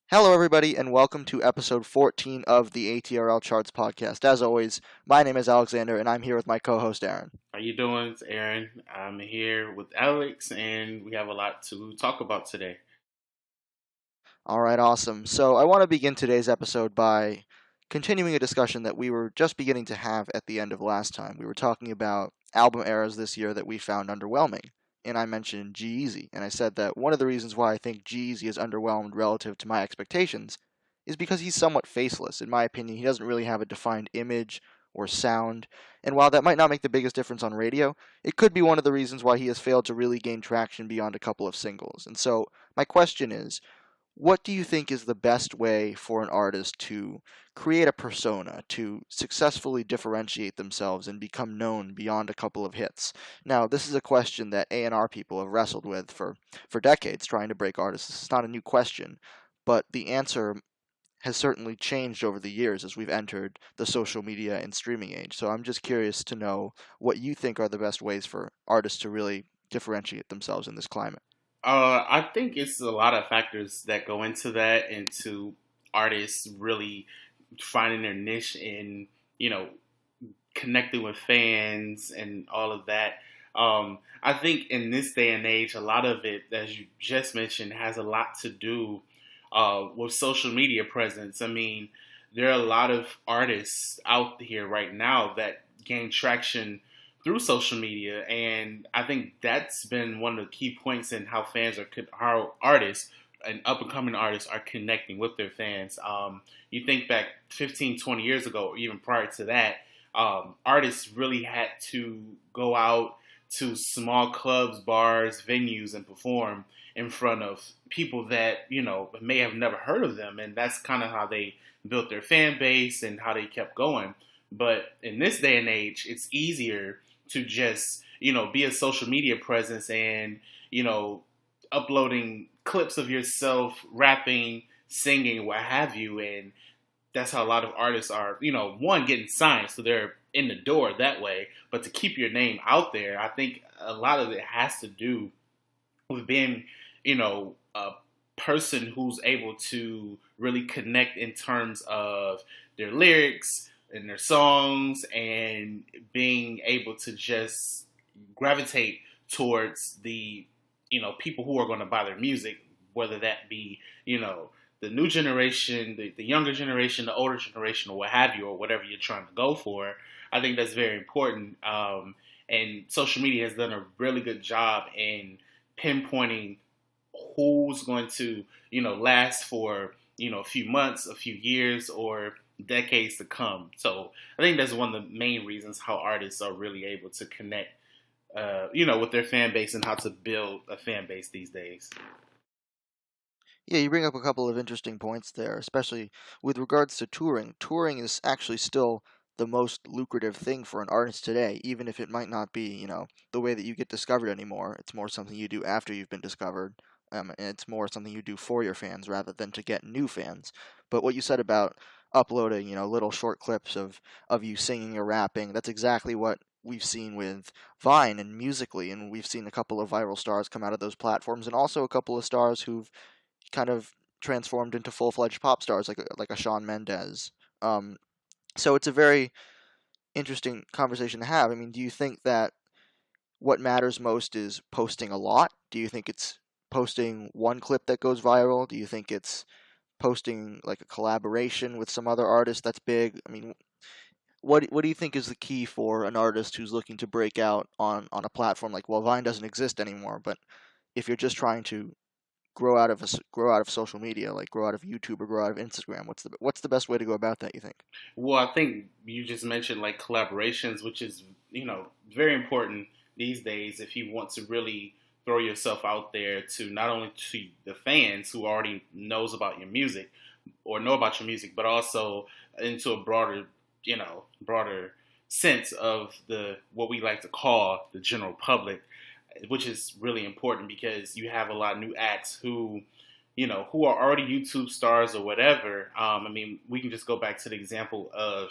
Hello, everybody, and welcome to episode 14 of the ATRL Charts podcast. As always, my name is Alexander, and I'm here with my co host, Aaron. How you doing? It's Aaron. I'm here with Alex, and we have a lot to talk about today. All right, awesome. So, I want to begin today's episode by continuing a discussion that we were just beginning to have at the end of last time. We were talking about album eras this year that we found underwhelming, and I mentioned G-Eazy, and I said that one of the reasons why I think G-Eazy is underwhelmed relative to my expectations is because he's somewhat faceless. In my opinion, he doesn't really have a defined image or sound, and while that might not make the biggest difference on radio, it could be one of the reasons why he has failed to really gain traction beyond a couple of singles. And so, my question is, what do you think is the best way for an artist to create a persona, to successfully differentiate themselves and become known beyond a couple of hits? Now, this is a question that A&R people have wrestled with for decades, trying to break artists. This is not a new question, but the answer has certainly changed over the years as we've entered the social media and streaming age. So I'm just curious to know what you think are the best ways for artists to really differentiate themselves in this climate. I think it's a lot of factors that go into that, into artists really finding their niche in, you know, connecting with fans and all of that. I think in this day and age, a lot of it, as you just mentioned, has a lot to do with social media presence. I mean, there are a lot of artists out here right now that gain traction through social media, and I think that's been one of the key points in how how artists and up and coming artists are connecting with their fans. You think back 15, 20 years ago, or even prior to that, artists really had to go out to small clubs, bars, venues, and perform in front of people that, may have never heard of them. And that's kind of how they built their fan base and how they kept going. But in this day and age, it's easier to just, be a social media presence and, uploading clips of yourself, rapping, singing, what have you. And that's how a lot of artists are, one, getting signed, so they're in the door that way. But to keep your name out there, I think a lot of it has to do with being, a person who's able to really connect in terms of their lyrics and their songs, and being able to just gravitate towards the, people who are going to buy their music, whether that be, the new generation, the younger generation, the older generation, or what have you, or whatever you're trying to go for. I think that's very important. And social media has done a really good job in pinpointing who's going to, last for, a few months, a few years, or decades to come. So I think that's one of the main reasons how artists are really able to connect, with their fan base, and how to build a fan base these days. Yeah, you bring up a couple of interesting points there, especially with regards to touring. Touring is actually still the most lucrative thing for an artist today, even if it might not be, the way that you get discovered anymore. It's more something you do after you've been discovered, and it's more something you do for your fans rather than to get new fans. But what you said about uploading, little short clips of you singing or rapping, that's exactly what we've seen with Vine and Musically, and we've seen a couple of viral stars come out of those platforms, and also a couple of stars who've kind of transformed into full-fledged pop stars like a Shawn Mendes. So it's a very interesting conversation to have. I mean, do you think that what matters most is posting a lot? Do you think it's posting one clip that goes viral? Do you think it's posting like a collaboration with some other artist that's big? I mean, what do you think is the key for an artist who's looking to break out on a platform like, well, Vine doesn't exist anymore, but if you're just trying to grow out of social media, like grow out of YouTube or grow out of Instagram, what's the best way to go about that, you think? Well, I think you just mentioned like collaborations, which is, very important these days if you want to really throw yourself out there to not only to the fans who already knows about your music or know about your music, but also into a broader sense of the what we like to call the general public, which is really important because you have a lot of new acts who are already YouTube stars or whatever. I mean, we can just go back to the example of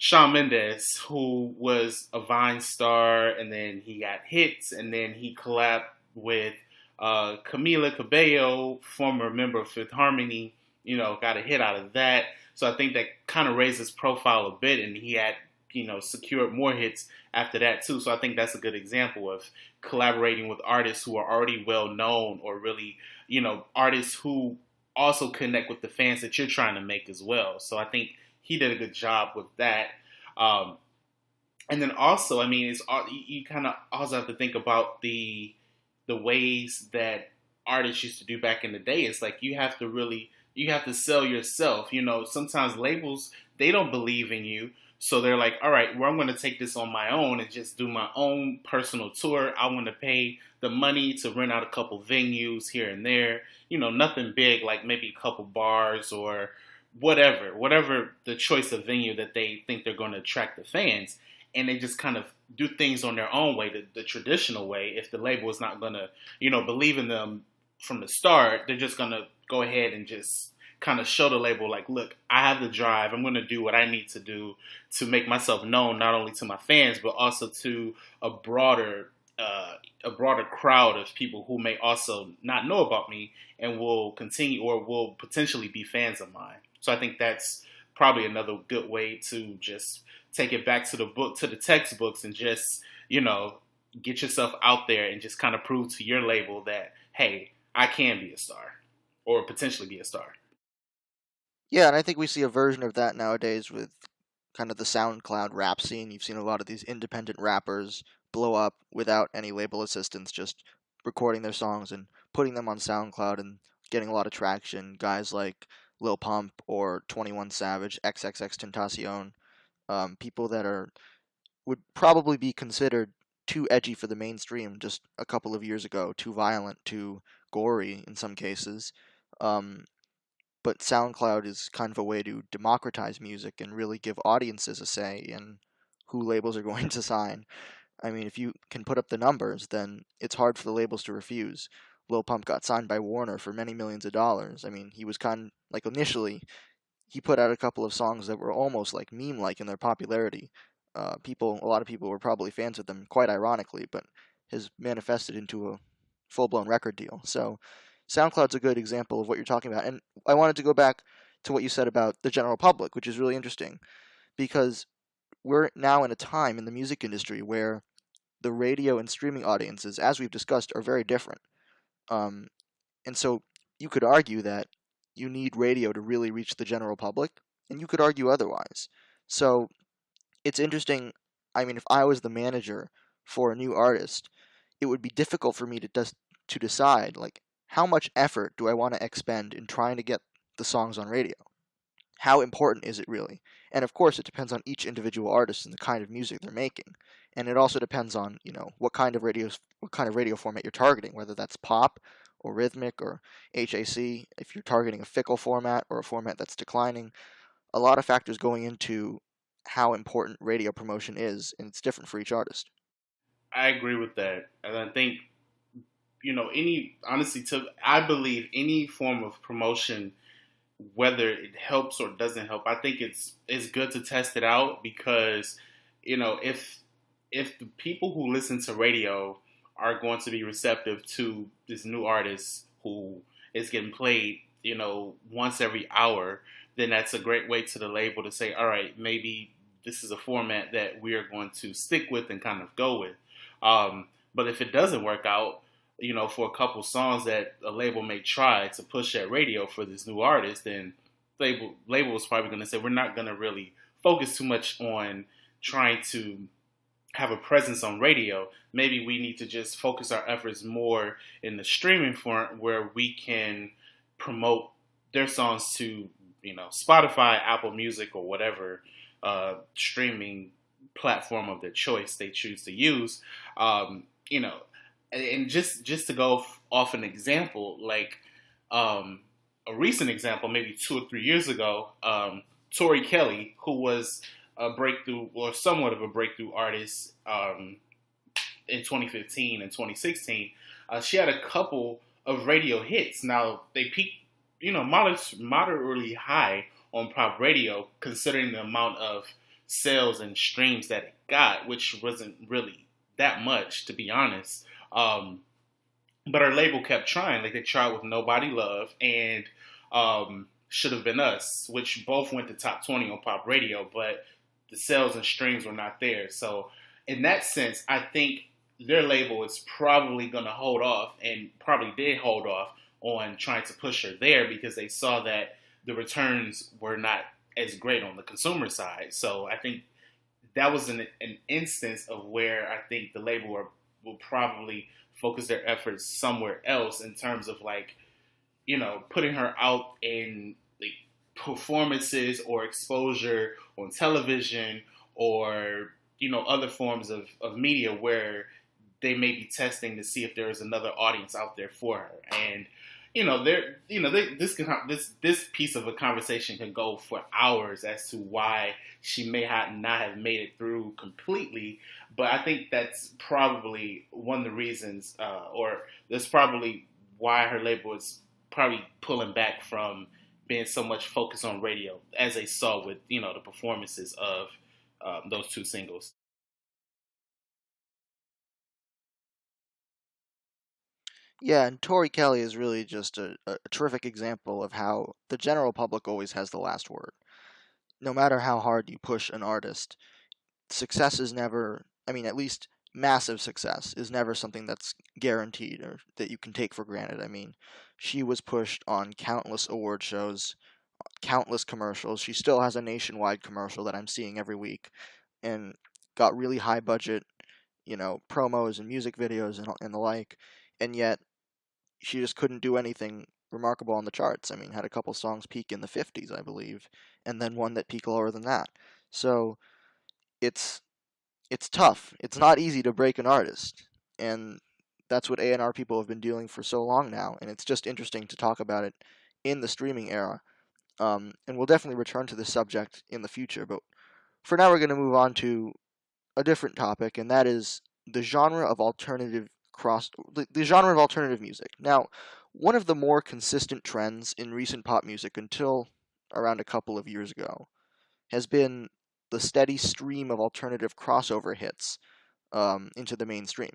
Shawn Mendes, who was a Vine star, and then he got hits, and then he collabed with Camila Cabello, former member of Fifth Harmony, got a hit out of that. So I think that kind of raised his profile a bit, and he had, secured more hits after that too. So I think that's a good example of collaborating with artists who are already well known, or really, artists who also connect with the fans that you're trying to make as well. So I think he did a good job with that. Um, and then also, I mean, it's you kind of also have to think about the ways that artists used to do back in the day. It's like you have to sell yourself. Sometimes labels, they don't believe in you, so they're like, all right, well, I'm going to take this on my own and just do my own personal tour. I want to pay the money to rent out a couple venues here and there. Nothing big, like maybe a couple bars or whatever the choice of venue that they think they're going to attract the fans. And they just kind of do things on their own way, the traditional way. If the label is not going to, believe in them from the start, they're just going to go ahead and just kind of show the label, like, look, I have the drive. I'm going to do what I need to do to make myself known, not only to my fans, but also to a broader crowd of people who may also not know about me and will continue or will potentially be fans of mine. So I think that's probably another good way to just take it back to the textbooks, and just, get yourself out there and just kind of prove to your label that, hey, I can be a star, or potentially be a star. Yeah, and I think we see a version of that nowadays with kind of the SoundCloud rap scene. You've seen a lot of these independent rappers blow up without any label assistance, just recording their songs and putting them on SoundCloud and getting a lot of traction. Guys like Lil Pump or 21 Savage, XXX Tentacion, people that would probably be considered too edgy for the mainstream just a couple of years ago, too violent, too gory in some cases. Um, but SoundCloud is kind of a way to democratize music and really give audiences a say in who labels are going to sign. I mean, if you can put up the numbers, then it's hard for the labels to refuse. Lil Pump got signed by Warner for many millions of dollars. I mean, he was kind of like initially he put out a couple of songs that were almost like meme-like in their popularity. A lot of people were probably fans of them, quite ironically, but has manifested into a full-blown record deal. So, SoundCloud's a good example of what you're talking about. And I wanted to go back to what you said about the general public, which is really interesting because we're now in a time in the music industry where the radio and streaming audiences, as we've discussed, are very different. Um, and so you could argue that you need radio to really reach the general public, and you could argue otherwise. So it's interesting. I mean, if I was the manager for a new artist, it would be difficult for me to decide like how much effort do I want to expend in trying to get the songs on radio. How important is it really? And of course, it depends on each individual artist and the kind of music they're making, and it also depends on what kind of radio format you're targeting, whether that's pop or rhythmic or HAC. If you're targeting a fickle format or a format that's declining, a lot of factors going into how important radio promotion is, and it's different for each artist. I agree with that. And I think, I believe any form of promotion, whether it helps or doesn't help, I think it's good to test it out, because, if the people who listen to radio are going to be receptive to this new artist who is getting played, once every hour, then that's a great way to the label to say, all right, maybe this is a format that we are going to stick with and kind of go with. But if it doesn't work out, for a couple songs that a label may try to push at radio for this new artist, then label is probably going to say, we're not going to really focus too much on trying to have a presence on radio. Maybe we need to just focus our efforts more in the streaming front, where we can promote their songs to, Spotify, Apple Music, or whatever streaming platform of their choice they choose to use. Um, you know, and just to go off an example, like a recent example, maybe 2 or 3 years ago, Tori Kelly, who was a breakthrough or somewhat of a breakthrough artist in 2015 and 2016, she had a couple of radio hits. Now they peaked, moderately high on pop radio, considering the amount of sales and streams that it got, which wasn't really that much, to be honest. But her label kept trying. Like, they tried with Nobody Love, and Should Have Been Us, which both went to top 20 on pop radio, but the sales and streams were not there. So, in that sense, I think their label is probably going to hold off, and probably did hold off on trying to push her there because they saw that the returns were not as great on the consumer side. So I think that was an instance of where I think the label will probably focus their efforts somewhere else in terms of like, putting her out in like performances or exposure on television or, other forms of media where they may be testing to see if there is another audience out there for her. And this piece of a conversation can go for hours as to why she may not have made it through completely. But I think that's probably one of the reasons, or that's probably why her label is probably pulling back from being so much focused on radio, as they saw with the performances of those two singles. Yeah, and Tori Kelly is really just a terrific example of how the general public always has the last word. No matter how hard you push an artist, success is never, I mean, at least massive success is never something that's guaranteed or that you can take for granted. I mean, she was pushed on countless award shows, countless commercials. She still has a nationwide commercial that I'm seeing every week, and got really high budget, promos and music videos and the like. And yet, she just couldn't do anything remarkable on the charts. I mean, had a couple songs peak in the 50s, I believe, and then one that peaked lower than that. So it's it's tough. It's not easy to break an artist, and that's what A&R people have been doing for so long now. And it's just interesting to talk about it in the streaming era. And we'll definitely return to this subject in the future. But for now, we're going to move on to a different topic, and that is the genre of the genre of alternative music. Now, one of the more consistent trends in recent pop music until around a couple of years ago has been the steady stream of alternative crossover hits into the mainstream.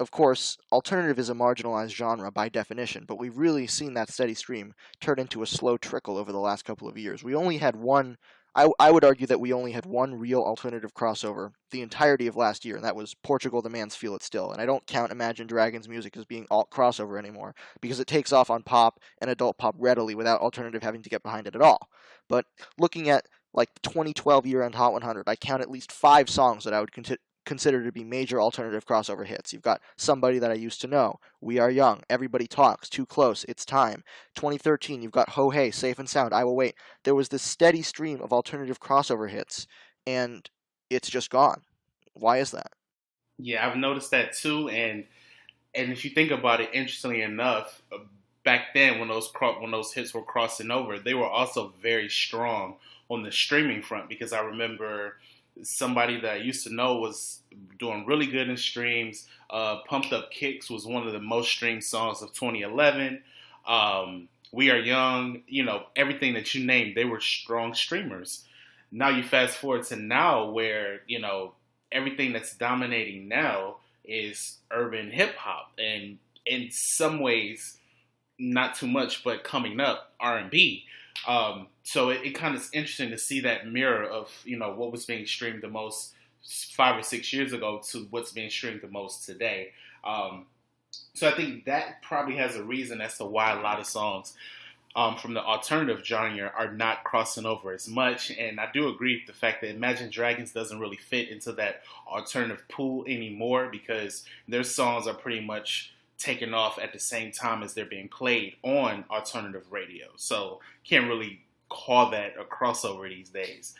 Of course, alternative is a marginalized genre by definition, but we've really seen that steady stream turn into a slow trickle over the last couple of years. We only had one, I would argue that we only had one real alternative crossover the entirety of last year, and that was Portugal the Man's Feel It Still. And I don't count Imagine Dragons music as being alt crossover anymore, because it takes off on pop and adult pop readily without alternative having to get behind it at all. But looking at like the 2012 year-end Hot 100, I count at least 5 songs that I would consider to be major alternative crossover hits. You've got Somebody That I Used to Know, We Are Young, Everybody Talks, Too Close, It's Time. 2013, you've got Ho Hey, Safe and Sound, I Will Wait. There was this steady stream of alternative crossover hits, and it's just gone. Why is that? Yeah, I've noticed that too, and if you think about it, interestingly enough, back then when those hits were crossing over, they were also very strong on the streaming front because I remember Somebody That I Used to Know was doing really good in streams. Pumped Up Kicks was one of the most streamed songs of 2011. We Are Young, everything that you named, they were strong streamers. Now you fast forward to now where, everything that's dominating now is urban hip hop, and in some ways, not too much, but coming up R&B. So it kind of is interesting to see that mirror of what was being streamed the most 5 or 6 years ago to what's being streamed the most today. So I think that probably has a reason as to why a lot of songs from the alternative genre are not crossing over as much. And I do agree with the fact that Imagine Dragons doesn't really fit into that alternative pool anymore because their songs are pretty much taken off at the same time as they're being played on alternative radio. So can't really call that a crossover these days.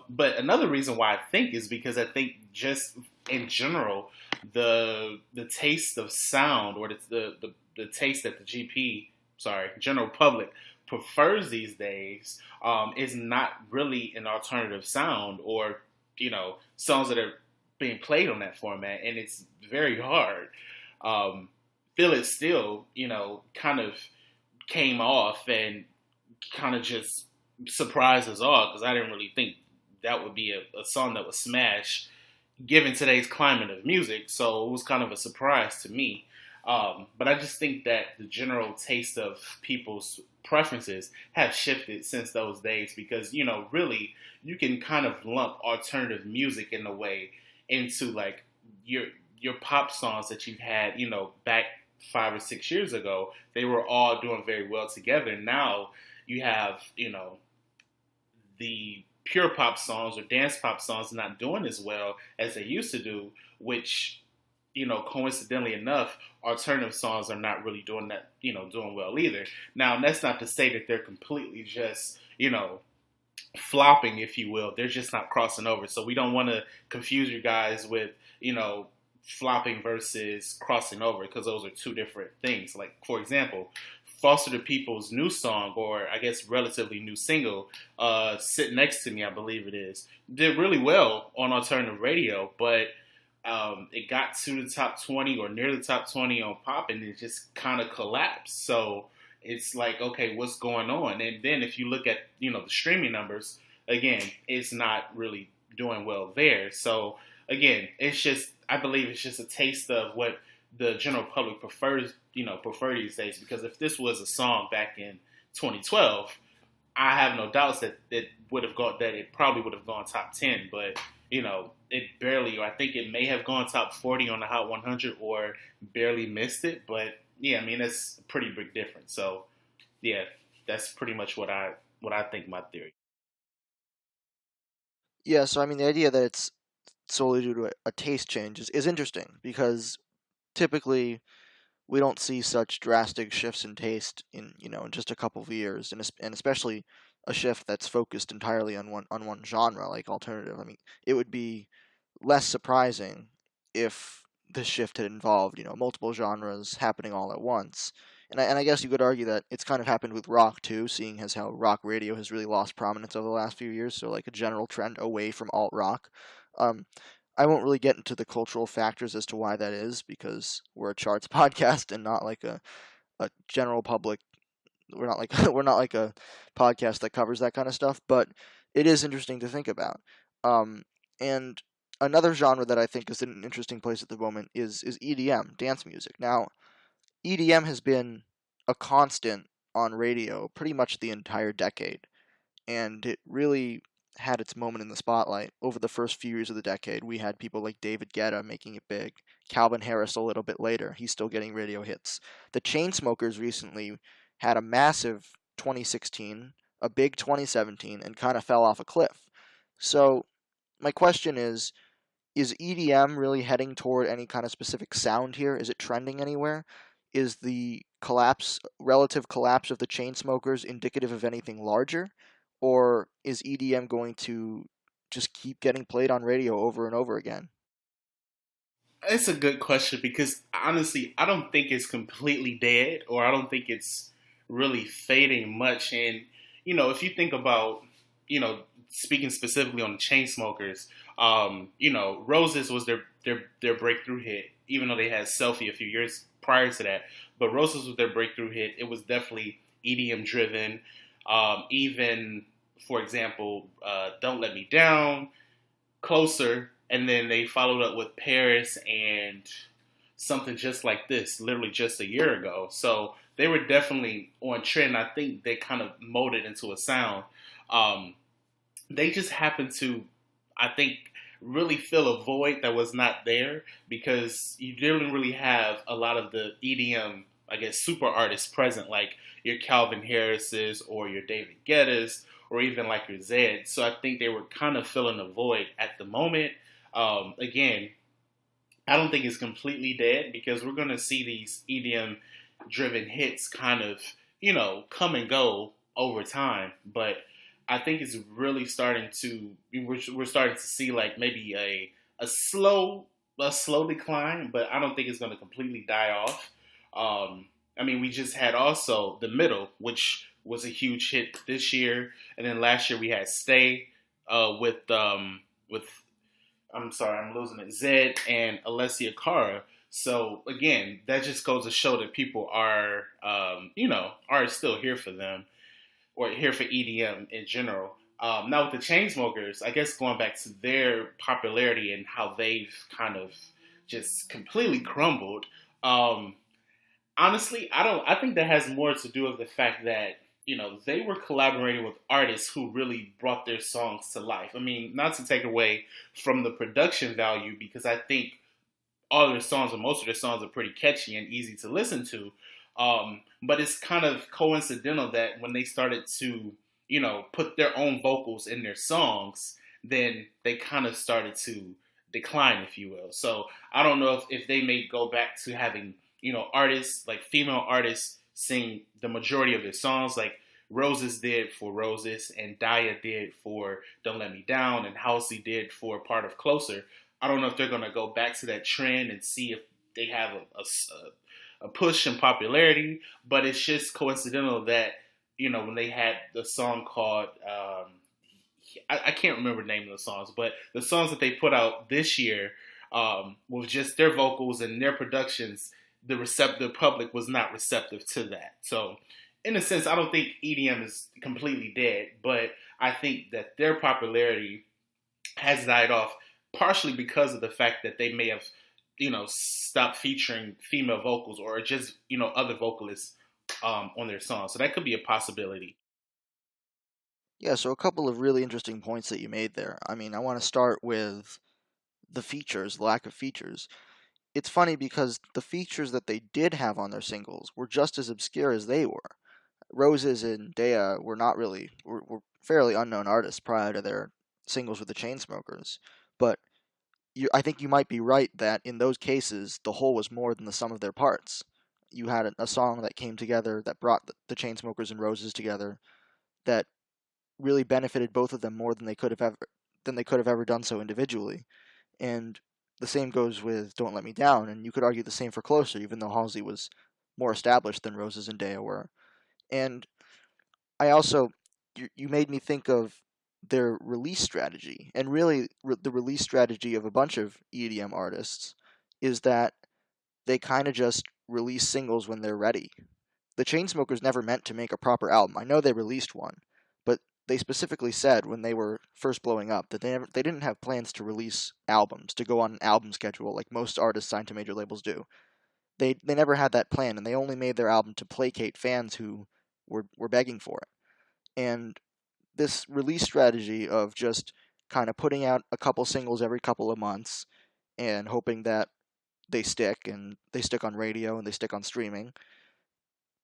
But another reason why I think is because I think just in general, the taste of sound or the taste that the general public prefers these days is not really an alternative sound or, songs that are being played on that format. And it's very hard. Feel It Still, kind of came off and kind of just surprised us all because I didn't really think that would be a song that would smash given today's climate of music. So it was kind of a surprise to me. But I just think that the general taste of people's preferences have shifted since those days because, really, you can kind of lump alternative music in a way into like your your pop songs that you've had, back 5 or 6 years ago. They were all doing very well together. Now you have, the pure pop songs or dance pop songs not doing as well as they used to do, which, coincidentally enough, alternative songs are not really doing that, doing well either. Now, that's not to say that they're completely just, flopping, if you will. They're just not crossing over. So we don't want to confuse you guys with, flopping versus crossing over because those are two different things. Like, for example, Foster the People's new song, or I guess relatively new single, Sit Next to Me, I believe it is, did really well on alternative radio, but it got to the top 20 or near the top 20 on pop and it just kind of collapsed. So it's like, okay, what's going on? And then if you look at, the streaming numbers, again, it's not really doing well there. So again, it's just, I believe it's just a taste of what the general public prefer these days. Because if this was a song back in 2012, I have no doubts that it probably would have gone top 10, but it barely, or I think it may have gone top 40 on the Hot 100 or barely missed it. But yeah, I mean, that's a pretty big difference. So yeah, that's pretty much what I think my theory. Yeah, so I mean, the idea that it's solely due to a taste change is interesting because typically we don't see such drastic shifts in taste in just a couple of years, and especially a shift that's focused entirely on one genre like alternative. I mean, it would be less surprising if this shift had involved multiple genres happening all at once. And I guess you could argue that it's kind of happened with rock too, seeing as how rock radio has really lost prominence over the last few years. So like a general trend away from alt rock. Um, I won't really get into the cultural factors as to why that is because we're a charts podcast and not like a general public. We're not like we're not like a podcast that covers that kind of stuff, but it is interesting to think about. And another genre that I think is in an interesting place at the moment is EDM, dance music. Now, EDM has been a constant on radio pretty much the entire decade, and it really had its moment in the spotlight. Over the first few years of the decade, we had people like David Guetta making it big, Calvin Harris a little bit later. He's still getting radio hits. The Chainsmokers recently had a massive 2016, a big 2017, and kind of fell off a cliff. So, my question is EDM really heading toward any kind of specific sound here? Is it trending anywhere? Is the relative collapse of the Chainsmokers indicative of anything larger? Or is EDM going to just keep getting played on radio over and over again? It's a good question because honestly, I don't think it's completely dead, or I don't think it's really fading much. And if you think about, speaking specifically on the Chainsmokers, Roses was their breakthrough hit, even though they had Selfie a few years prior to that. But Roses was their breakthrough hit. It was definitely EDM driven. Even, for example, Don't Let Me Down, Closer, and then they followed up with Paris and Something Just Like This, literally just a year ago. So they were definitely on trend. I think they kind of molded into a sound. Um, they just happened to, I think, really fill a void that was not there because you didn't really have a lot of the EDM, I guess, super artists present, like your Calvin Harris's or your David Guetta's or even like your Zed. So I think they were kind of filling a void at the moment. Again, I don't think it's completely dead because we're going to see these EDM driven hits kind of, come and go over time. But I think it's really starting to, we're starting to see like maybe a slow, a slow decline, but I don't think it's going to completely die off. I mean, we just had also The Middle, which was a huge hit this year. And then last year we had Stay with I'm sorry, I'm losing it. Zed and Alessia Cara. So again, that just goes to show that people are still here for them or here for EDM in general. Now with the Chainsmokers, I guess going back to their popularity and how they've kind of just completely crumbled. Honestly, I don't. I think that has more to do with the fact that they were collaborating with artists who really brought their songs to life. I mean, not to take away from the production value, because I think all their songs or most of their songs are pretty catchy and easy to listen to. But it's kind of coincidental that when they started to, put their own vocals in their songs, then they kind of started to decline, if you will. So I don't know if they may go back to having, artists, like female artists, sing the majority of their songs, like Roses did for Roses, and Daya did for Don't Let Me Down, and Halsey did for Part of Closer. I don't know if they're going to go back to that trend and see if they have a push in popularity, but it's just coincidental that, when they had the song called, I can't remember the name of the songs, but the songs that they put out this year, with just their vocals and their productions, the public was not receptive to that. So, in a sense, I don't think EDM is completely dead, but I think that their popularity has died off partially because of the fact that they may have, stopped featuring female vocals or just, other vocalists on their songs. So that could be a possibility. Yeah, so a couple of really interesting points that you made there. I mean, I want to start with the features, lack of features. It's funny because the features that they did have on their singles were just as obscure as they were. Roses and Dea were not really were fairly unknown artists prior to their singles with the Chainsmokers, but I think you might be right that in those cases the whole was more than the sum of their parts. You had a song that came together that brought the Chainsmokers and Roses together that really benefited both of them more than they could have ever done so individually. And the same goes with Don't Let Me Down, and you could argue the same for Closer, even though Halsey was more established than Roses and Dea were. And I also, you made me think of their release strategy, and really the release strategy of a bunch of EDM artists is that they kind of just release singles when they're ready. The Chainsmokers never meant to make a proper album. I know they released one, but they specifically said when they were first blowing up that they didn't have plans to release albums, to go on an album schedule like most artists signed to major labels do. They never had that plan, and they only made their album to placate fans who were begging for it. And this release strategy of just kind of putting out a couple singles every couple of months and hoping that they stick on radio and they stick on streaming.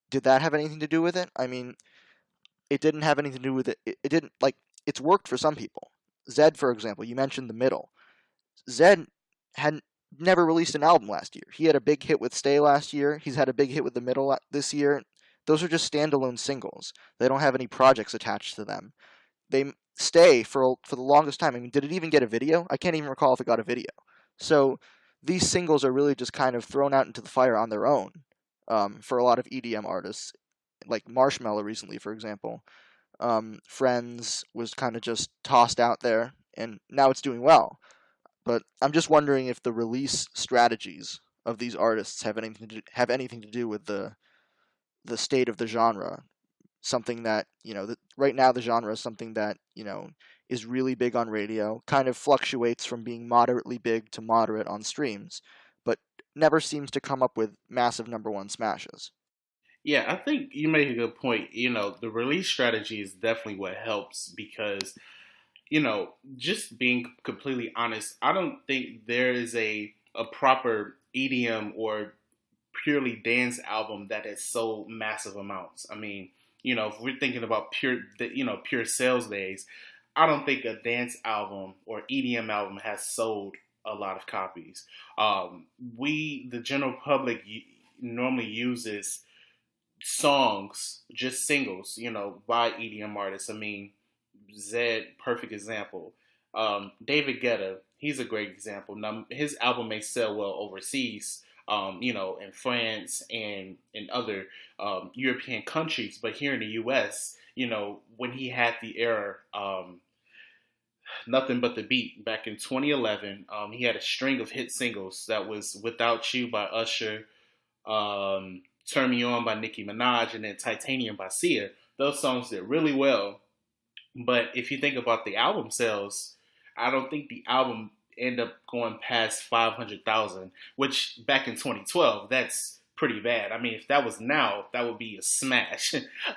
Did that have anything to do with it? I mean, it didn't have anything to do with it. It didn't like it's worked for some people. Zed, for example, you mentioned the middle. Zed had never released an album last year. He had a big hit with Stay last year. He's had a big hit with the middle this year. Those are just standalone singles. They don't have any projects attached to them. They stay for the longest time. I mean, did it even get a video? I can't even recall if it got a video. So these singles are really just kind of thrown out into the fire on their own for a lot of EDM artists, like Marshmello recently, for example. Friends was kind of just tossed out there, and now it's doing well. But I'm just wondering if the release strategies of these artists have anything to do with the state of the genre, something that right now the genre is something that is really big on radio, kind of fluctuates from being moderately big to moderate on streams, but never seems to come up with massive number one smashes. Yeah, I think you make a good point. The release strategy is definitely what helps because, just being completely honest, I don't think there is a proper EDM or purely dance album that has sold massive amounts. I mean, if we're thinking about pure sales days, I don't think a dance album or EDM album has sold a lot of copies. The general public, normally uses songs, just singles, by EDM artists. I mean, Zed, perfect example. David Guetta, he's a great example. Now, his album may sell well overseas, in France and in other European countries, but here in the U.S., when he had the era, Nothing But the Beat back in 2011, he had a string of hit singles that was Without You by Usher, Turn Me On by Nicki Minaj, and then Titanium by Sia. Those songs did really well. But if you think about the album sales, I don't think the album ended up going past 500,000, which back in 2012, that's pretty bad. I mean, if that was now, that would be a smash.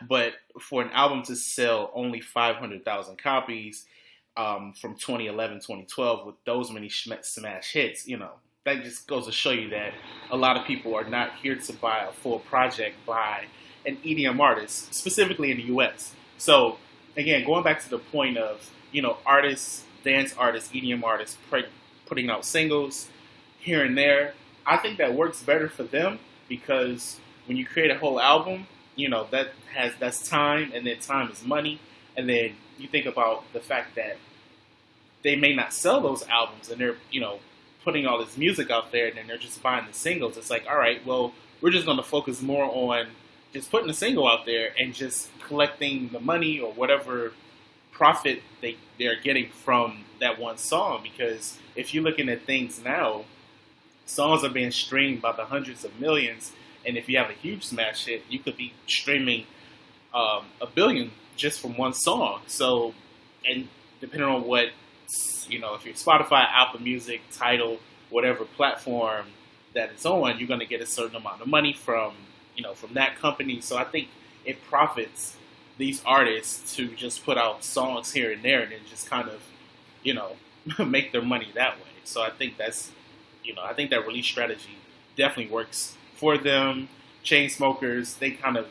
But for an album to sell only 500,000 copies from 2011, 2012 with those many smash hits, that just goes to show you that a lot of people are not here to buy a full project by an EDM artist, specifically in the US. So, again, going back to the point of, artists, dance artists, EDM artists putting out singles here and there, I think that works better for them because when you create a whole album, that's time, and then time is money, and then you think about the fact that they may not sell those albums, and they're putting all this music out there, and then they're just buying the singles. It's like, all right, well, we're just going to focus more on just putting a single out there and just collecting the money or whatever profit they're getting from that one song. Because if you're looking at things now, songs are being streamed by the hundreds of millions, and if you have a huge smash hit, you could be streaming a billion just from one song. So, and depending on what, if you're Spotify, Apple Music, Tidal, whatever platform that it's on, you're going to get a certain amount of money from that company. So I think it profits these artists to just put out songs here and there and then just kind of, make their money that way. So I think I think that release strategy definitely works for them. Chainsmokers, they kind of,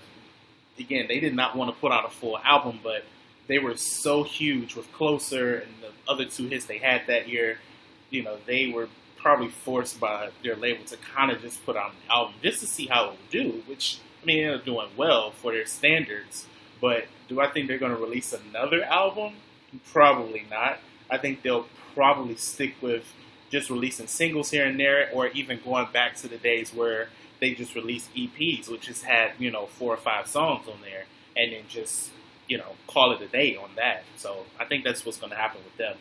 again, they did not want to put out a full album, but they were so huge with Closer and the other two hits they had that year. They were probably forced by their label to kind of just put out an album just to see how it would do, which, I mean, they're doing well for their standards. But do I think they're going to release another album? Probably not. I think they'll probably stick with just releasing singles here and there, or even going back to the days where they just released EPs, which just had, 4 or 5 songs on there, and then just, call it a day on that. So I think that's what's going to happen with them.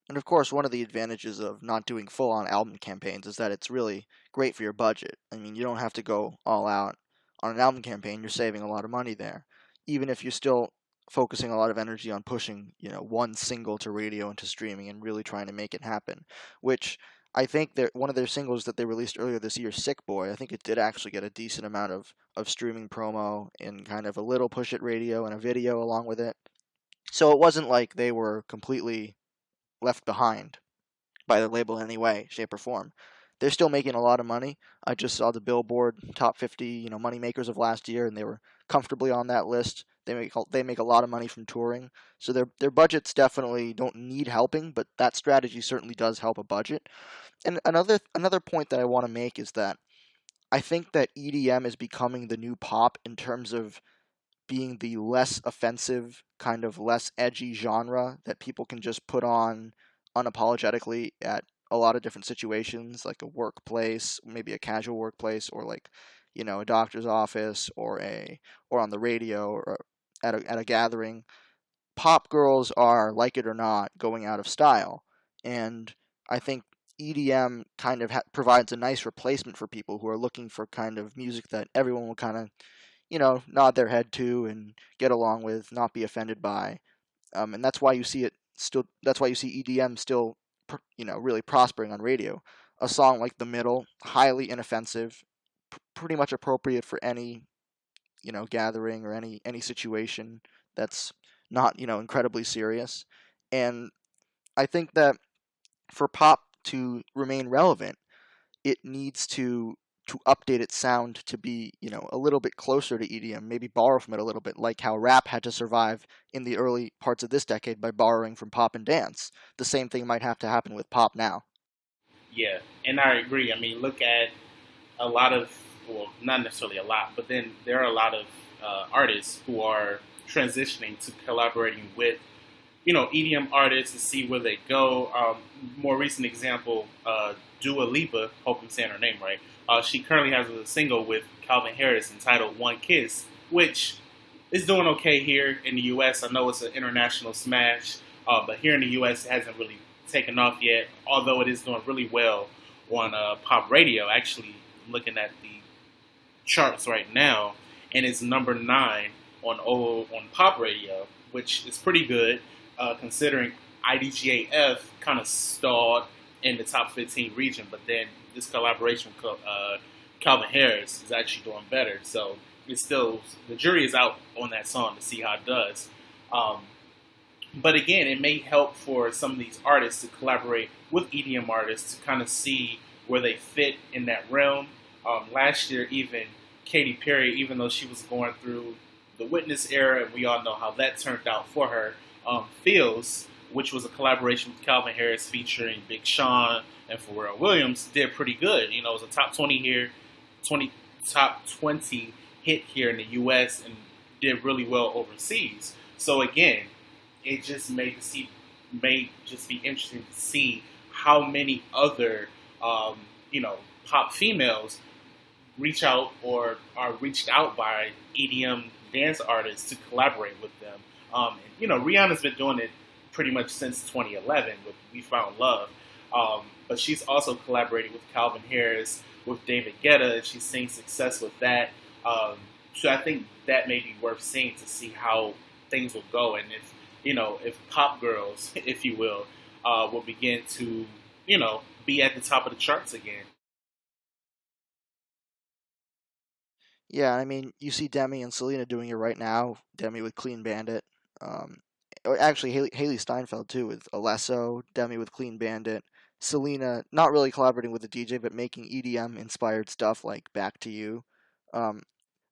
And of course, one of the advantages of not doing full-on album campaigns is that it's really great for your budget. I mean, you don't have to go all out on an album campaign. You're saving a lot of money there, even if you're still focusing a lot of energy on pushing, one single to radio and to streaming and really trying to make it happen. Which I think that one of their singles that they released earlier this year, "Sick Boy," I think it did actually get a decent amount of streaming promo and kind of a little push at radio and a video along with it. So it wasn't like they were completely left behind by the label in any way, shape, or form. They're still making a lot of money. I just saw the Billboard top 50, money makers of last year, and they were comfortably on that list. They make a lot of money from touring, so their budgets definitely don't need helping, but that strategy certainly does help a budget. And another point that I want to make is that I think that EDM is becoming the new pop in terms of being the less offensive, kind of less edgy genre that people can just put on unapologetically at a lot of different situations, like a workplace, maybe a casual workplace, or like, a doctor's office, or on the radio, or at a gathering. Pop girls are, like it or not, going out of style, and I think EDM kind of provides a nice replacement for people who are looking for kind of music that everyone will kind of nod their head to and get along with, not be offended by. And that's why you see it still. That's why you see EDM still, really prospering on radio. A song like "The Middle," highly inoffensive, pretty much appropriate for any, gathering or any situation that's not, incredibly serious. And I think that for pop to remain relevant, it needs to update its sound to be, a little bit closer to EDM, maybe borrow from it a little bit, like how rap had to survive in the early parts of this decade by borrowing from pop and dance. The same thing might have to happen with pop now. Yeah, and I agree. I mean, look at a lot of, well, not necessarily a lot, but then there are a lot of artists who are transitioning to collaborating with, EDM artists to see where they go. More recent example, Dua Lipa, hope I'm saying her name right. She currently has a single with Calvin Harris entitled "One Kiss," which is doing okay here in the U.S. I know it's an international smash, but here in the U.S. it hasn't really taken off yet, although it is doing really well on pop radio. Actually, I'm looking at the charts right now, and it's number 9 on pop radio, which is pretty good considering IDGAF kind of stalled in the top 15 region. But then this collaboration with Calvin Harris is actually doing better. So it's still the jury is out on that song to see how it does. Um, but again, it may help for some of these artists to collaborate with EDM artists to kind of see where they fit in that realm. Last year, even Katy Perry, even though she was going through the Witness era, and we all know how that turned out for her, Feels, which was a collaboration with Calvin Harris featuring Big Sean and Pharrell Williams, did pretty good. You know, it was a top 20 here, 20 top 20 hit here in the U.S. and did really well overseas. So again, it just may just be interesting to see how many other you know pop females reach out or are reached out by EDM dance artists to collaborate with them. You know, Rihanna's been doing it pretty much since 2011 with "We Found Love," but she's also collaborated with Calvin Harris, with David Guetta, and she's seen success with that. So I think that may be worth seeing to see how things will go, and if if pop girls, if you will begin to be at the top of the charts again. Yeah, I mean, you see Demi and Selena doing it right now. Demi with Clean Bandit. Um, or actually, Haley Steinfeld too with Alesso. Demi with Clean Bandit. Selena not really collaborating with the DJ, but making EDM inspired stuff like Back to You. Um,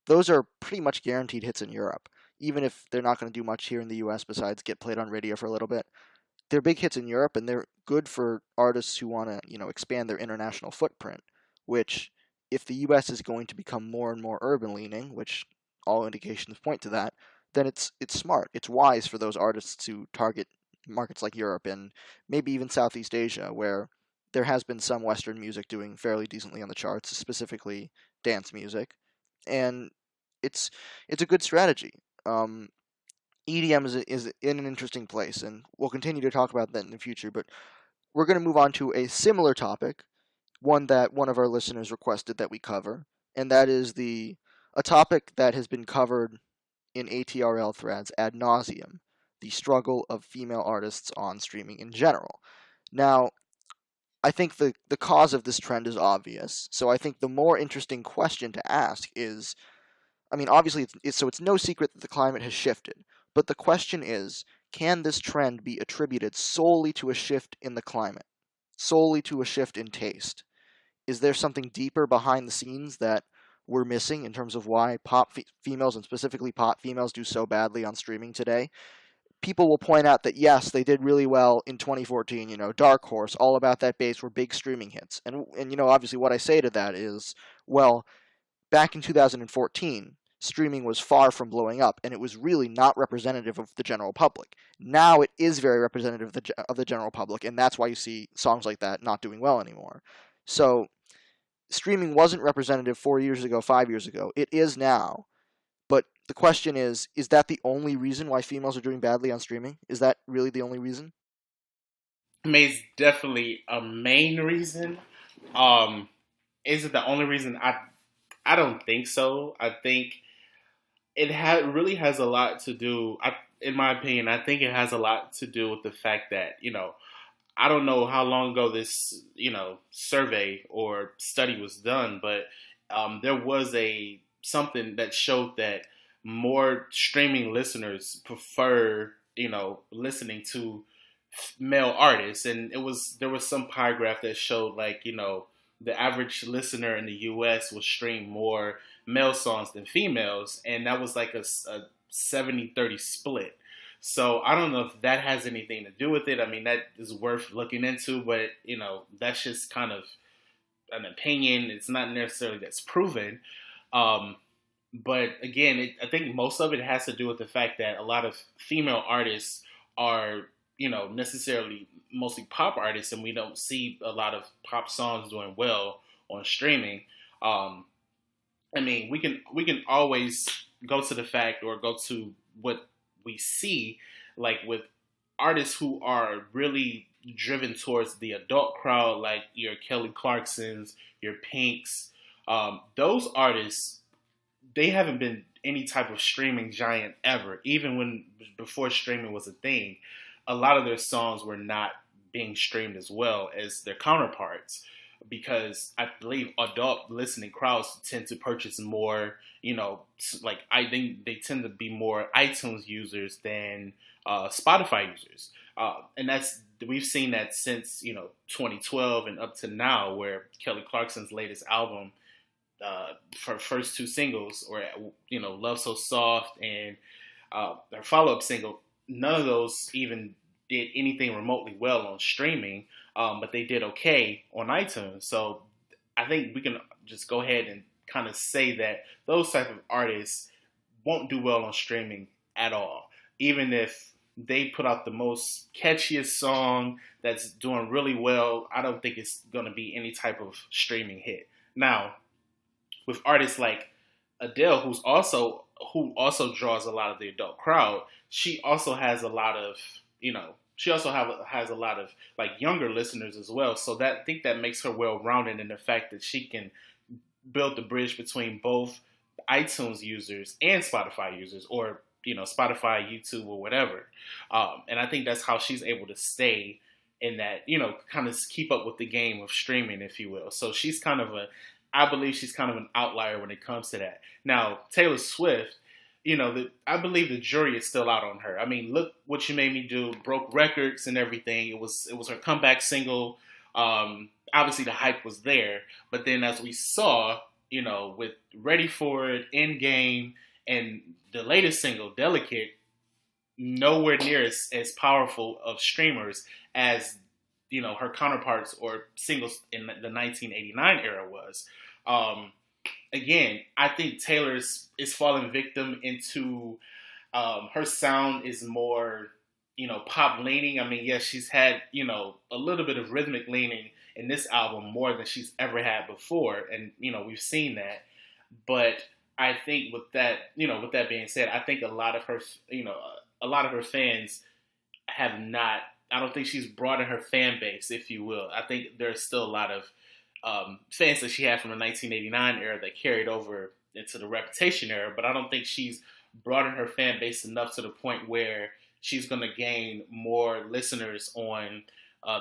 those are pretty much guaranteed hits in Europe, even if they're not going to do much here in the U.S. besides get played on radio for a little bit. They're big hits in Europe, and they're good for artists who want to, expand their international footprint. Which, if the U.S. is going to become more and more urban leaning, which all indications point to that, then it's smart, it's wise for those artists to target markets like Europe and maybe even Southeast Asia, where there has been some Western music doing fairly decently on the charts, specifically dance music, and it's it's a good strategy. EDM is in an interesting place, and we'll continue to talk about that in the future. But we're going to move on to a similar topic, one that one of our listeners requested that we cover, and that is the a topic that has been covered in ATRL threads ad nauseum: the struggle of female artists on streaming in general. Now, I think the cause of this trend is obvious. So I think the more interesting question to ask is, I mean, obviously, it's no secret that the climate has shifted. But the question is, can this trend be attributed solely to a shift in the climate, solely to a shift in taste? Is there something deeper behind the scenes that we're missing in terms of why females, and specifically pop females, do so badly on streaming today? People will point out that yes, they did really well in 2014. Dark Horse, All About That Bass were big streaming hits, and obviously what I say to that is, well, back in 2014, streaming was far from blowing up, and it was really not representative of the general public. Now it is very representative of the general public, and that's why you see songs like that not doing well anymore. So streaming wasn't representative 4 years ago, 5 years ago. It is now. But the question is that the only reason why females are doing badly on streaming? Is that really the only reason? I mean, it's definitely a main reason. Um, is it the only reason? I don't think so. I think really has a lot to do. In my opinion, I think it has a lot to do with the fact that I don't know how long ago this survey or study was done, but there was a something that showed that more streaming listeners prefer listening to male artists, and there was some pie graph that showed like the average listener in the U.S. will stream more male songs than females, and that was like a 70-30 split. So I don't know if that has anything to do with it. I mean, that is worth looking into, but that's just kind of an opinion. It's not necessarily that's proven. Um, but again, I think most of it has to do with the fact that a lot of female artists are, necessarily mostly pop artists, and we don't see a lot of pop songs doing well on streaming. Um, I mean, we can always go to the fact or go to what we see, like with artists who are really driven towards the adult crowd, like your Kelly Clarksons, your Pinks. Those artists, they haven't been any type of streaming giant ever. Even when before streaming was a thing, a lot of their songs were not being streamed as well as their counterparts. because I believe adult listening crowds tend to purchase more. Like I think they tend to be more iTunes users than Spotify users, and that's we've seen that since 2012 and up to now, where Kelly Clarkson's latest album, her first two singles, or Love So Soft and their follow up single, none of those even did anything remotely well on streaming, but they did okay on iTunes. So I think we can just go ahead and kind of say that those type of artists won't do well on streaming at all, even if they put out the most catchiest song that's doing really well. I don't think it's going to be any type of streaming hit. Now, with artists like Adele, who also draws a lot of the adult crowd, she also has a lot of has a lot of like younger listeners as well. So that I think that makes her well rounded in the fact that she can build the bridge between both iTunes users and Spotify users, or Spotify, YouTube, or whatever. And I think that's how she's able to stay in that, kind of keep up with the game of streaming, if you will. So I believe she's kind of an outlier when it comes to that. Now, Taylor Swift, I believe the jury is still out on her. I mean, Look What You Made Me Do broke records and everything. It was her comeback single. Obviously, the hype was there, but then as we saw, with Ready for It, Endgame, and the latest single, Delicate, nowhere near as powerful of streamers as her counterparts or singles in the 1989 era was. Again, I think Taylor's is falling victim into her sound is more pop leaning. I mean, yes, she's had a little bit of rhythmic leaning in this album more than she's ever had before, and we've seen that. But I think with that being said, I think a lot of her fans have not. I don't think she's broadened her fan base, if you will. I think there's still a lot of fans that she had from the 1989 era that carried over into the Reputation era, but I don't think she's broadened her fan base enough to the point where she's going to gain more listeners on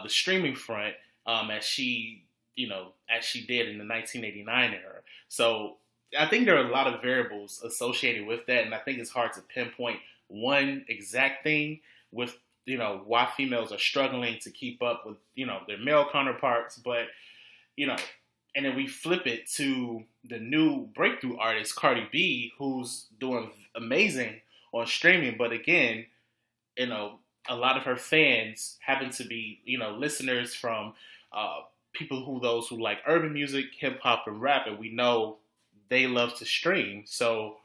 the streaming front as she did in the 1989 era. So I think there are a lot of variables associated with that, and I think it's hard to pinpoint one exact thing with why females are struggling to keep up with their male counterparts. But and then we flip it to the new breakthrough artist Cardi B, who's doing amazing on streaming, but again, a lot of her fans happen to be listeners from those who like urban music, hip hop, and rap, and we know they love to stream. So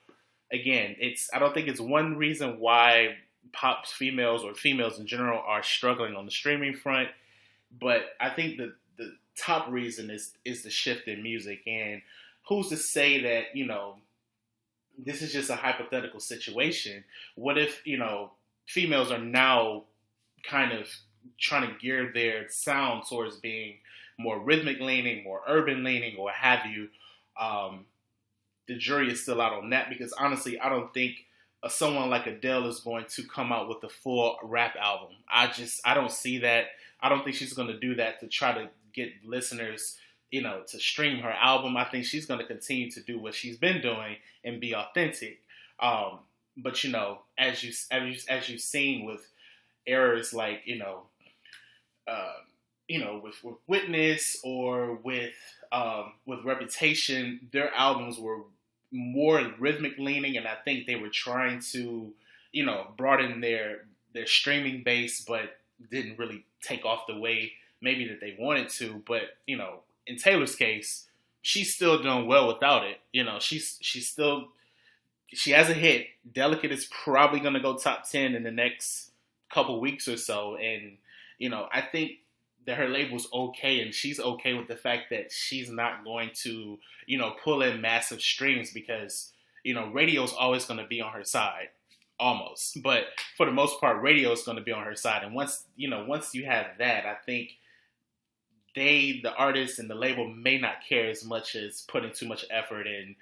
again, I don't think it's one reason why pop females or females in general are struggling on the streaming front, but I think the top reason is the shift in music. And who's to say that this is just a hypothetical situation? What if females are now kind of trying to gear their sound towards being more rhythmic leaning, more urban leaning, or what have you? The jury is still out on that, because honestly, I don't think someone like Adele is going to come out with a full rap album. I don't see that. I don't think she's going to do that to try to get listeners, to stream her album. I think she's going to continue to do what she's been doing and be authentic. But as you've seen with errors like with Witness or with Reputation, their albums were more rhythmic leaning, and I think they were trying to broaden their streaming base, but didn't really take off the way maybe that they wanted to. But in Taylor's case, she's still doing well without it. She has a hit. Delicate is probably going to go top 10 in the next couple weeks or so. And, I think that her label's okay, and she's okay with the fact that she's not going to, pull in massive streams, because, radio's always going to be on her side, almost. But for the most part, radio is going to be on her side. And once you have that, I think the artist and the label may not care as much as putting too much effort in,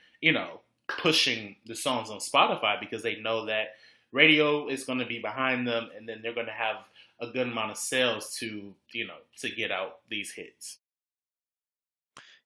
pushing the songs on Spotify, because they know that radio is going to be behind them, and then they're going to have a good amount of sales to get out these hits.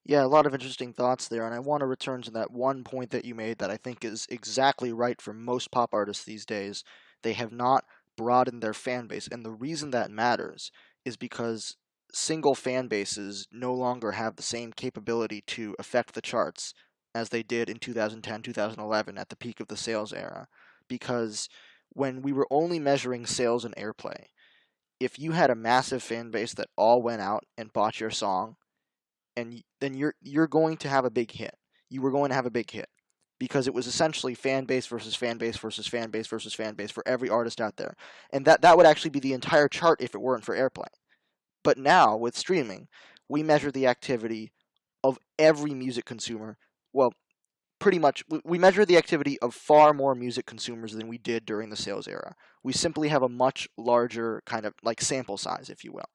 Yeah, a lot of interesting thoughts there, and I want to return to that one point that you made that I think is exactly right for most pop artists these days. They have not broadened their fan base, and the reason that matters is because single fan bases no longer have the same capability to affect the charts as they did in 2010, 2011 at the peak of the sales era. Because when we were only measuring sales and airplay, if you had a massive fan base that all went out and bought your song, and then you're going to have a big hit. You were going to have a big hit because it was essentially fan base versus fan base versus fan base versus fan base for every artist out there, and that would actually be the entire chart if it weren't for airplay. But now with streaming, we measure the activity of every music consumer. Well, pretty much we measure the activity of far more music consumers than we did during the sales era. We simply have a much larger kind of like sample size, if you will.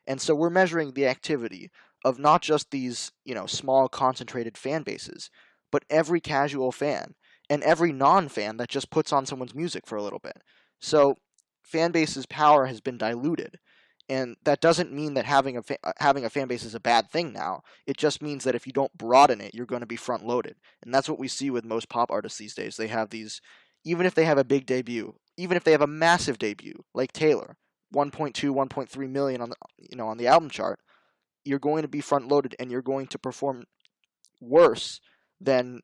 And so we're measuring the activity of not just these, small concentrated fan bases, but every casual fan and every non-fan that just puts on someone's music for a little bit. So fan base's power has been diluted. And that doesn't mean that having a fan base is a bad thing now. It just means that if you don't broaden it, you're going to be front loaded. And that's what we see with most pop artists these days. They have these, even if they have a big debut, even if they have a massive debut, like Taylor, 1.2, 1.3 million on the album chart, you're going to be front loaded and you're going to perform worse than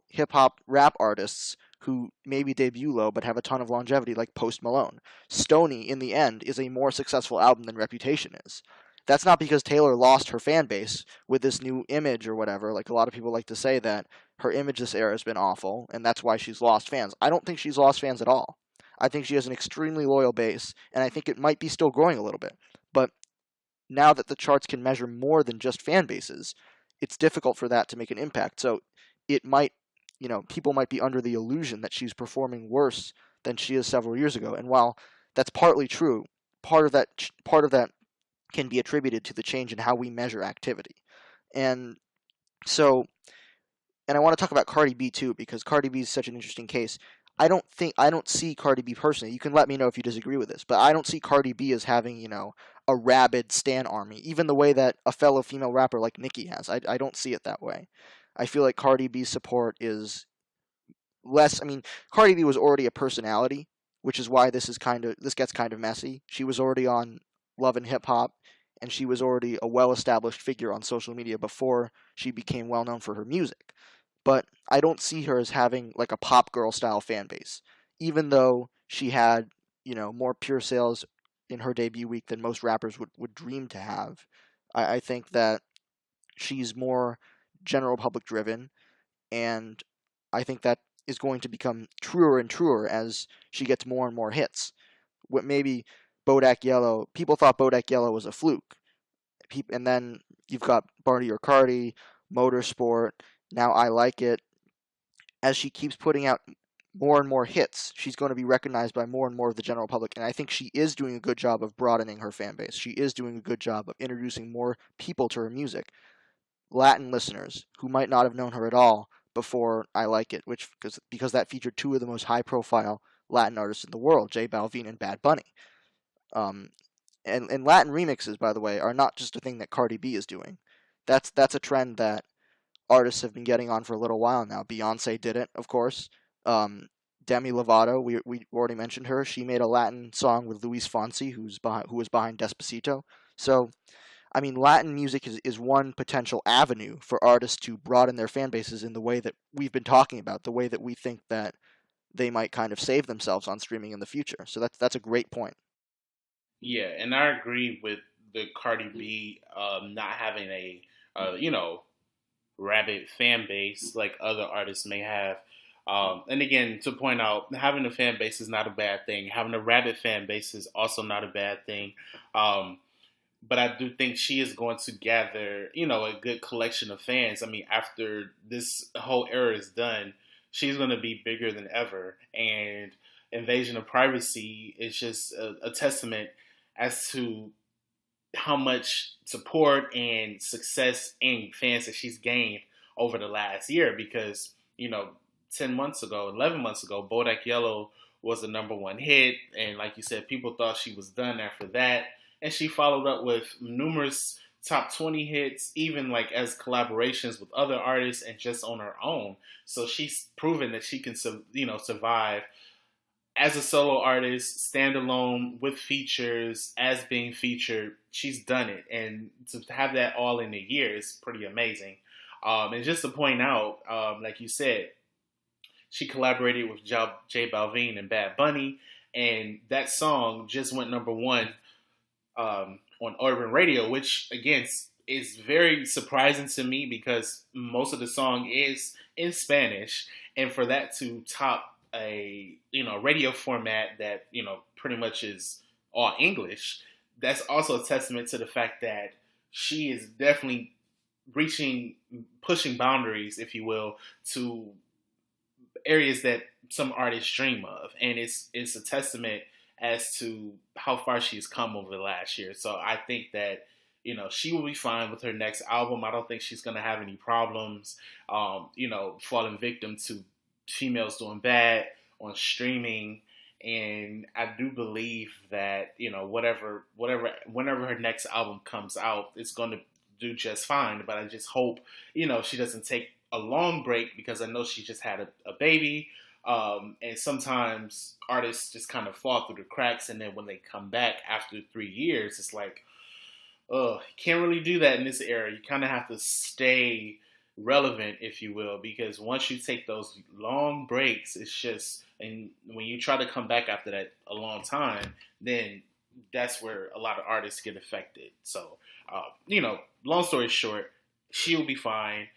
hip hop rap artists who maybe debut low but have a ton of longevity, like Post Malone. Stony, in the end, is a more successful album than Reputation is. That's not because Taylor lost her fan base with this new image or whatever. Like a lot of people like to say that her image this era has been awful and that's why she's lost fans. I don't think she's lost fans at all. I think she has an extremely loyal base, and I think it might be still growing a little bit. But now that the charts can measure more than just fan bases, it's difficult for that to make an impact. So it might, people might be under the illusion that she's performing worse than she is several years ago. And while that's partly true, part of that can be attributed to the change in how we measure activity. And so and I want to talk about Cardi B too because Cardi B is such an interesting case. I don't see Cardi B personally. You can let me know if you disagree with this, but I don't see Cardi B as having, a rabid stan army, even the way that a fellow female rapper like Nicki has. I don't see it that way. I feel like Cardi B's support is less. I mean, Cardi B was already a personality, which is why this gets kind of messy. She was already on Love and Hip Hop, and she was already a well-established figure on social media before she became well known for her music. But I don't see her as having like a pop girl style fan base, even though she had more pure sales in her debut week than most rappers would dream to have. I think that she's more general public driven, and I think that is going to become truer and truer as she gets more and more hits. What maybe Bodak Yellow, people thought Bodak Yellow was a fluke, and then you've got Barty or Cardi, Motorsport. Now I Like It. As she keeps putting out more and more hits, she's going to be recognized by more and more of the general public. And I think she is doing a good job of broadening her fan base. She is doing a good job of introducing more people to her music. Latin listeners who might not have known her at all before I Like It, which because that featured two of the most high profile Latin artists in the world, J Balvin and Bad Bunny. Um, and Latin remixes, by the way, are not just a thing that Cardi B is doing. That's a trend that artists have been getting on for a little while now. Beyonce did it, of course. Um, Demi Lovato, we already mentioned her. She made a Latin song with Luis Fonsi, who was behind Despacito. So, I mean, Latin music is one potential avenue for artists to broaden their fan bases in the way that we've been talking about, the way that we think that they might kind of save themselves on streaming in the future. So that's a great point. Yeah, and I agree with the Cardi B not having a rabid fan base like other artists may have. And again, to point out, having a fan base is not a bad thing. Having a rabid fan base is also not a bad thing. Um, but I do think she is going to gather, a good collection of fans. I mean, after this whole era is done, she's going to be bigger than ever. And Invasion of Privacy is just a testament as to how much support and success and fans that she's gained over the last year because, 10 months ago, 11 months ago, Bodak Yellow was the number one hit. And like you said, people thought she was done after that. And she followed up with numerous top 20 hits, even like as collaborations with other artists and just on her own. So she's proven that she can, survive as a solo artist, standalone with features, as being featured. She's done it, and to have that all in a year is pretty amazing. And just to point out, like you said, she collaborated with J Balvin and Bad Bunny, and that song just went number one on urban radio, which again is very surprising to me because most of the song is in Spanish, and for that to top a radio format that pretty much is all English, that's also a testament to the fact that she is definitely reaching, pushing boundaries, if you will, to areas that some artists dream of, and it's a testament as to how far she's come over the last year. So I think that she will be fine with her next album. I don't think she's going to have any problems, falling victim to females doing bad on streaming. And I do believe that whenever her next album comes out, it's going to do just fine. But I just hope she doesn't take a long break, because I know she just had a baby. And sometimes artists just kind of fall through the cracks, and then when they come back after 3 years, it's like, oh, you can't really do that in this era. You kind of have to stay relevant, if you will, because once you take those long breaks, it's just, and when you try to come back after that a long time, then that's where a lot of artists get affected. So, long story short, she'll be fine.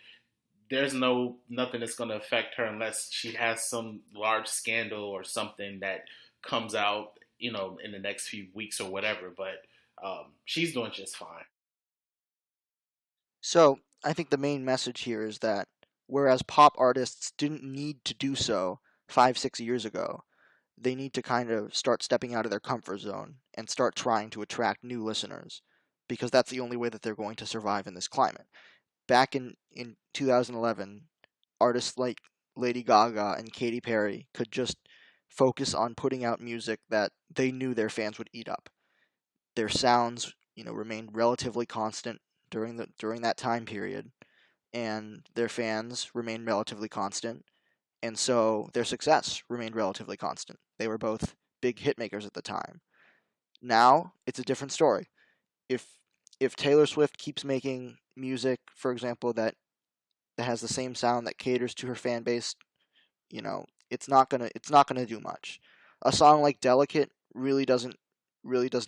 There's nothing that's going to affect her unless she has some large scandal or something that comes out, in the next few weeks or whatever. But she's doing just fine. So I think the main message here is that whereas pop artists didn't need to do so 5, 6 years ago, they need to kind of start stepping out of their comfort zone and start trying to attract new listeners, because that's the only way that they're going to survive in this climate. Back in 2011, artists like Lady Gaga and Katy Perry could just focus on putting out music that they knew their fans would eat up. Their sounds, remained relatively constant during that time period, and their fans remained relatively constant, and so their success remained relatively constant. They were both big hit makers at the time. Now it's a different story. If if Taylor Swift keeps making music, for example, that has the same sound that caters to her fan base, it's not gonna do much. A song like Delicate really doesn't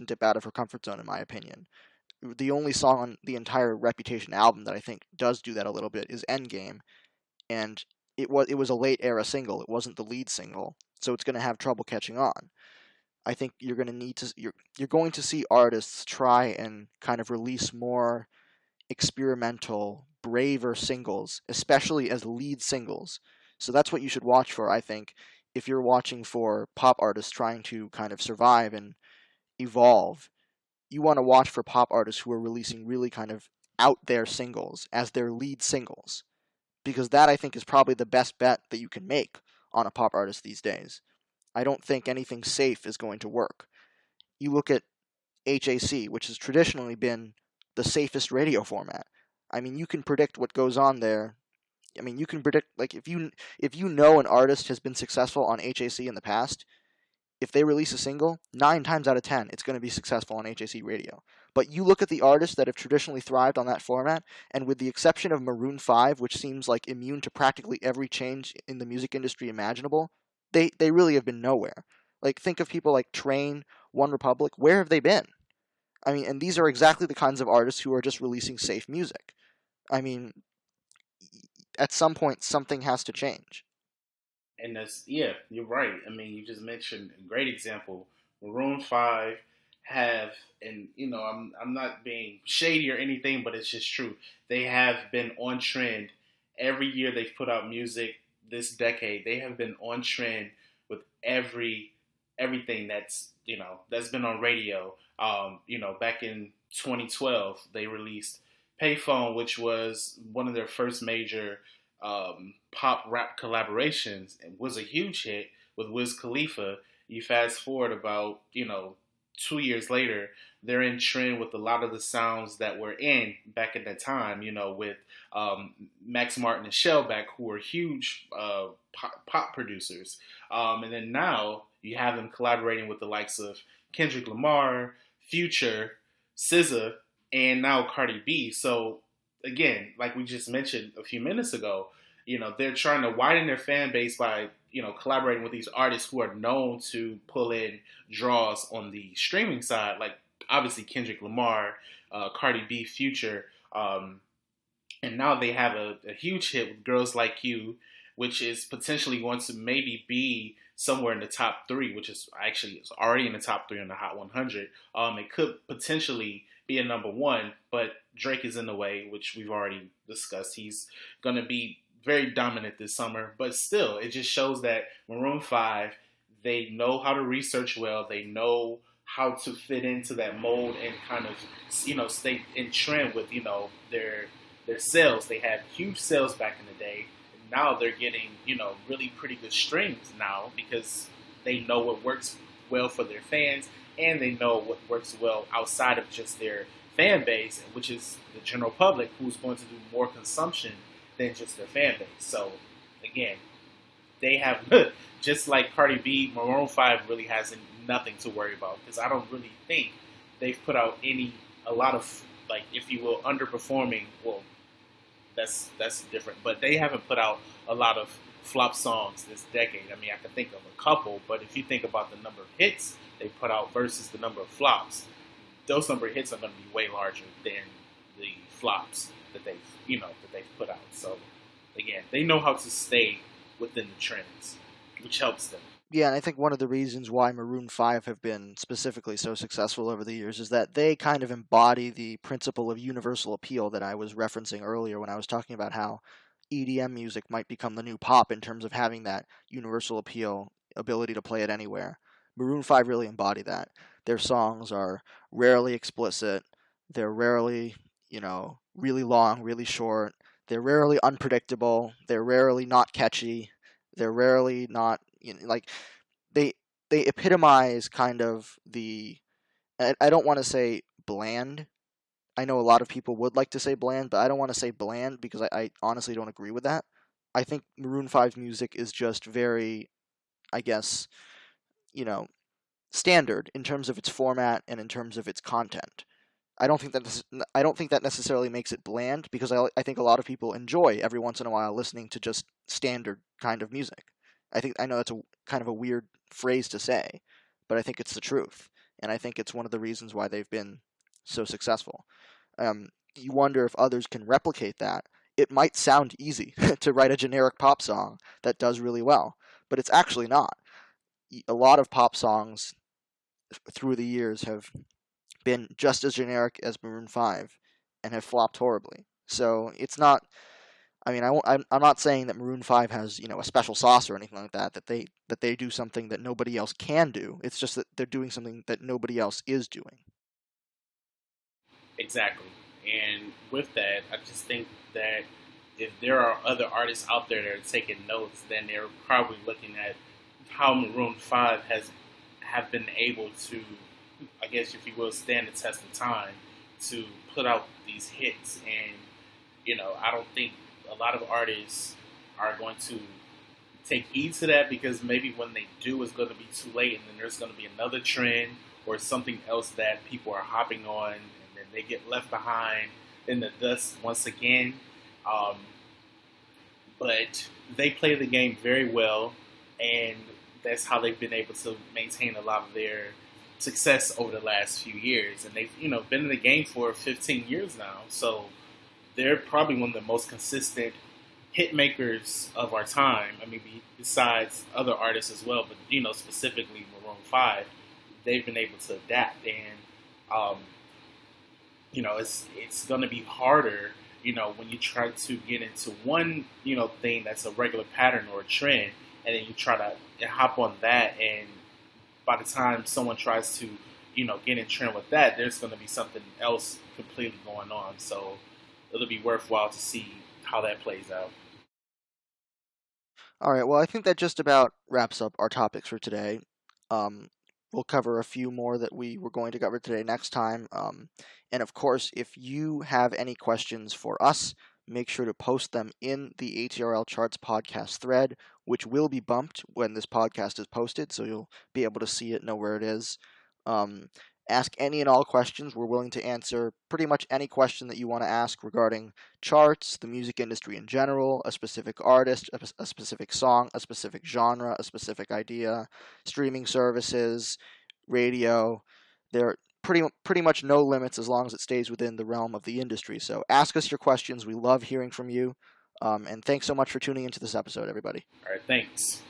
dip out of her comfort zone, in my opinion. The only song on the entire Reputation album that I think does do that a little bit is Endgame, and it was a late era single. It wasn't the lead single, so it's going to have trouble catching on. I think you're going to see artists try and kind of release more experimental, braver singles, especially as lead singles. So that's what you should watch for, I think, if you're watching for pop artists trying to kind of survive and evolve. You want to watch for pop artists who are releasing really kind of out there singles as their lead singles, because that I think is probably the best bet that you can make on a pop artist these days. I don't think anything safe is going to work. You look at HAC, which has traditionally been the safest radio format. I mean, you can predict what goes on there. I mean, you can predict, like, if you know an artist has been successful on HAC in the past, if they release a single, 9 times out of 10, it's going to be successful on HAC radio. But you look at the artists that have traditionally thrived on that format, and with the exception of Maroon 5, which seems like immune to practically every change in the music industry imaginable, they really have been nowhere. Like, think of people like Train, One Republic. Where have they been? I mean, and these are exactly the kinds of artists who are just releasing safe music. I mean, at some point, something has to change. And that's, yeah, you're right. I mean, you just mentioned a great example. Maroon Five have, and I'm not being shady or anything, but it's just true. They have been on trend every year they've put out music this decade. They have been on trend with everything that's been on radio. Back in 2012, they released Payphone, which was one of their first major pop rap collaborations, and was a huge hit with Wiz Khalifa. You fast forward about 2 years later, they're in trend with a lot of the sounds that were in back at that time, with Max Martin and Shellback, who were huge pop producers. And then now you have them collaborating with the likes of Kendrick Lamar, Future, SZA, and now Cardi B. So again, like we just mentioned a few minutes ago, they're trying to widen their fan base by collaborating with these artists who are known to pull in draws on the streaming side, like obviously Kendrick Lamar, Cardi B, Future, and now they have a huge hit with "Girls Like You," which is potentially going to maybe be somewhere in the top three, which is actually it's already in the top three on the Hot 100. It could potentially be a number one, but Drake is in the way, which we've already discussed. He's going to be very dominant this summer, but still, it just shows that Maroon 5, they know how to research well. They know how to fit into that mold and kind of, stay in trend with, their sales. They had huge sales back in the day. And now they're getting, really pretty good streams now because they know what works well for their fans and they know what works well outside of just their fan base, which is the general public who's going to do more consumption than just their fan base. So again, they have just like Cardi B, Maroon 5 really has nothing to worry about because I don't really think they've put out a lot of, like, if you will, underperforming. Well, that's different, but they haven't put out a lot of flop songs this decade. I mean, I can think of a couple, but if you think about the number of hits they put out versus the number of flops, those number of hits are going to be way larger than the flops that they've put out. So again, they know how to stay within the trends, which helps them. Yeah, and I think one of the reasons why Maroon 5 have been specifically so successful over the years is that they kind of embody the principle of universal appeal that I was referencing earlier when I was talking about how EDM music might become the new pop in terms of having that universal appeal, ability to play it anywhere. Maroon 5 really embody that. Their songs are rarely explicit, they're rarely, really long, really short, they're rarely unpredictable, they're rarely not catchy, they're rarely not, like they they epitomize kind of the, I don't want to say bland. I know a lot of people would like to say bland, but I don't want to say bland because I honestly don't agree with that. I think Maroon 5's music is just very, I guess, you know, standard in terms of its format and in terms of its content. I don't think that necessarily makes it bland because I think a lot of people enjoy every once in a while listening to just standard kind of music. I know that's a kind of a weird phrase to say, but I think it's the truth, and I think it's one of the reasons why they've been so successful. You wonder if others can replicate that. It might sound easy to write a generic pop song that does really well, but it's actually not. A lot of pop songs through the years have been just as generic as Maroon 5 and have flopped horribly. So it's not. I mean, I'm not saying that Maroon 5 has a special sauce or anything like that. That they do something that nobody else can do. It's just that they're doing something that nobody else is doing. Exactly. And with that, I just think that if there are other artists out there that are taking notes, then they're probably looking at how Maroon 5 have been able to, I guess if you will, stand the test of time to put out these hits. And, I don't think a lot of artists are going to take heed to that because maybe when they do, it's going to be too late, and then there's going to be another trend or something else that people are hopping on, and then they get left behind in the dust once again. Um, but they play the game very well, and that's how they've been able to maintain a lot of their success over the last few years. And they've been in the game for 15 years now, so they're probably one of the most consistent hit makers of our time. I mean, besides other artists as well, but specifically Maroon 5, they've been able to adapt, and um, it's going to be harder. When you try to get into one thing that's a regular pattern or a trend, and then you try to hop on that, and by the time someone tries to get in trend with that, there's going to be something else completely going on. So it'll be worthwhile to see how that plays out. All right. Well, I think that just about wraps up our topics for today. Um, we'll cover a few more that we were going to cover today next time. And of course, if you have any questions for us, make sure to post them in the ATRL Charts podcast thread, which will be bumped when this podcast is posted, so you'll be able to see it, know where it is. Um, Ask any and all questions. We're willing to answer pretty much any question that you want to ask regarding charts, the music industry in general, a specific artist, a specific song, a specific genre, a specific idea, streaming services, radio. There are pretty much no limits as long as it stays within the realm of the industry. So ask us your questions. We love hearing from you. And thanks so much for tuning into this episode, everybody. All right, thanks.